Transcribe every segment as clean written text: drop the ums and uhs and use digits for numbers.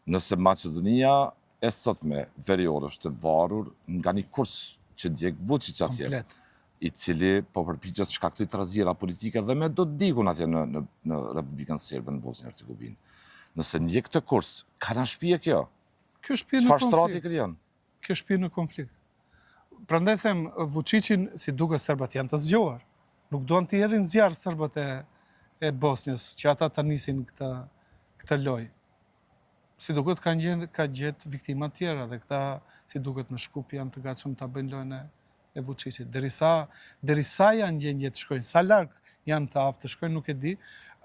Nëse Maqedonia e sotme verior është e varur nga një kurs që ndjek Vučić atje, Komplet. I cili po përpiqet të shkaktoj trazira politike dhe me do të dikun atje në Republikën Serbe në Bosnjë Hercegovinë. Nëse ndjek këtë kurs, ka na shpije kjo? Kjo shpije në Çfarë shtrati konflikt. krijon? Kjo shpije në konflikt. Prandaj them, Vučićin, si duket serbat janë të zgjuar. Nuk duan të hedhin zjarr serbat e Bosnjës, që ata ta nisin këtë lojë. Si duket ka gjetë viktima tjera dhe këta, si duket në Shkup, janë të gatshëm ta bëjnë lojën e Vučićit. Derisa janë gjendje të shkojnë, sa larg janë të aftë të shkojnë, nuk e di.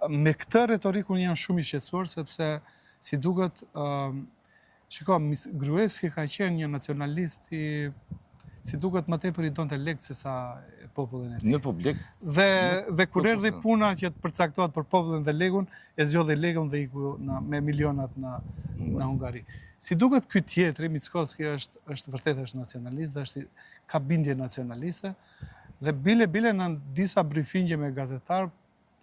Me këtë retorikë unë jam shumë I shqetësuar, sepse si duket, shiko, Gruevski ka qenë një nacionalist si duket më tepër I donte lek se sa popullin e tij. Në publik. Dhe kur erdhi puna që të përcaktohet për popullin dhe legun, e zgjodhi legun dhe iku me milionat në Hungari. Si duket ky tjetri, Mickoski është vërtet është nacionalist dhe ka bindje nacionaliste dhe bile në disa brifingje me gazetar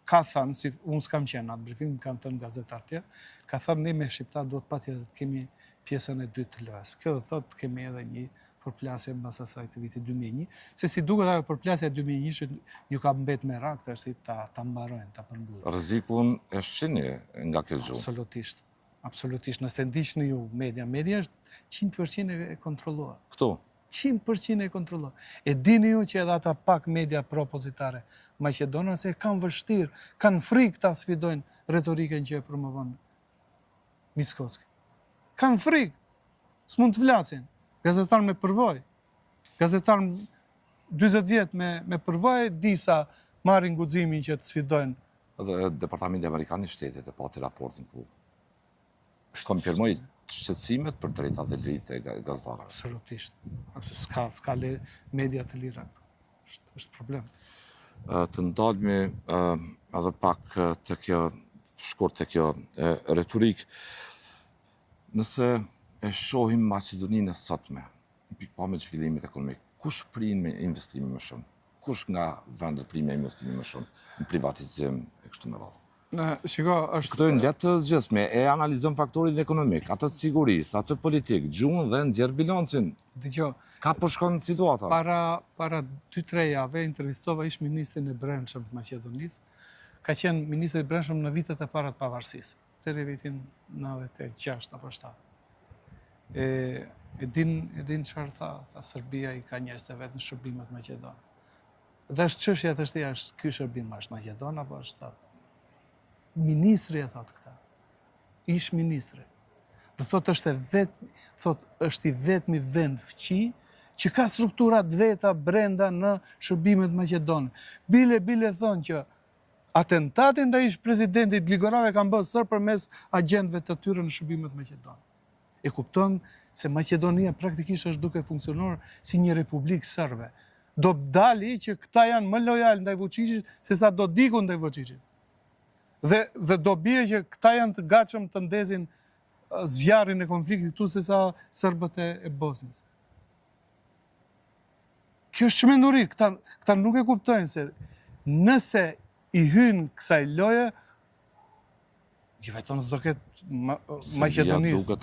ka thënë, si unë s'kam qenë atë brifing, kanë thënë gazetar tjerë, ka thënë ne me shqiptar duhet patjetër të kemi pjesën e dytë të lojës. Kjo do thotë të kemi edhe një përplasje mbas asaj të vitit 2001, se si duket ajo përplasja 2001 që ju ka mbet me rak, të është ta mbarojnë, ta përmbullin. Rrezikun e shqini nga kjo gjuhë. Absolutisht. Absolutisht. Nëse ndiqni ju media është 100% e kontrolluar. Këtu? 100% e kontrolluar. E dini ju që edhe ata pak media propozitare maqedonase kanë vështirë, kanë frikë ta sfidojnë retorikën që e promovon Mickoski. Kanë frikë. S'mund të vlasin. Gazetar me përvojë. Gazetar 40 vjet me përvojë, disa marrin guximin që të sfidojnë. Edhe Departamenti Amerikan I Shtetit e pati raportin ku konfirmoi shqetësimet për drejtat dhe lirit e gazetarëve. Absolutisht. S'ka media të lira. Është problem. Të ndalmi edhe pak të kjo shkurt të kjo retorikë. Nëse e shohim Maqedoninë e sotme, në pikpamje të zhvillimit ekonomik, kush prin me investime më shumë? Kush nga vendet prin me investime më shumë në privatizim e kështu me radhë? Shiko, është... Këto janë të zgjeshme, e analizon faktorin ekonomik, atë të sigurisë, atë politik, gjuhën dhe nxjerr bilancin. Dgjoj. Ka po shkon situata? Para 2-3 javë intervistova ish ministrin e brendshëm të Maqedonisë. Ka qenë ministri I brendshëm në vitet e para të pavarësisë, deri vitin 96 apo 7. E din çfarë tha Serbia I ka njerëz të vet në shërbimet maqedon. Dhe është çështja të shtëja, është ky shërbim është Maqedon apo është sa? Ministri e thot këta. Ish ministri. Do thotë është I vetmi vend fqi që ka strukturat veta brenda në shërbimet maqedone. Bile thonë që atentatin ndaj ish presidentit Gligorave kanë bërë sër përmes agjentëve të tyre në shërbimet maqedone. E kupton se Maqedonia praktikisht është duke funksionuar si një republikë serbe. Do dali që këta janë më lojal ndaj Vučićit se sa do diku ndaj Vučićit. Dhe do bie që këta janë të gatshëm të ndezin zjarrin e konfliktit këtu se sa serbët e Bosnjës. Kjo është çmenduri, këta nuk e kuptojnë se nëse I hynë kësaj loje, që vetëm s'do ketë Maqedonisë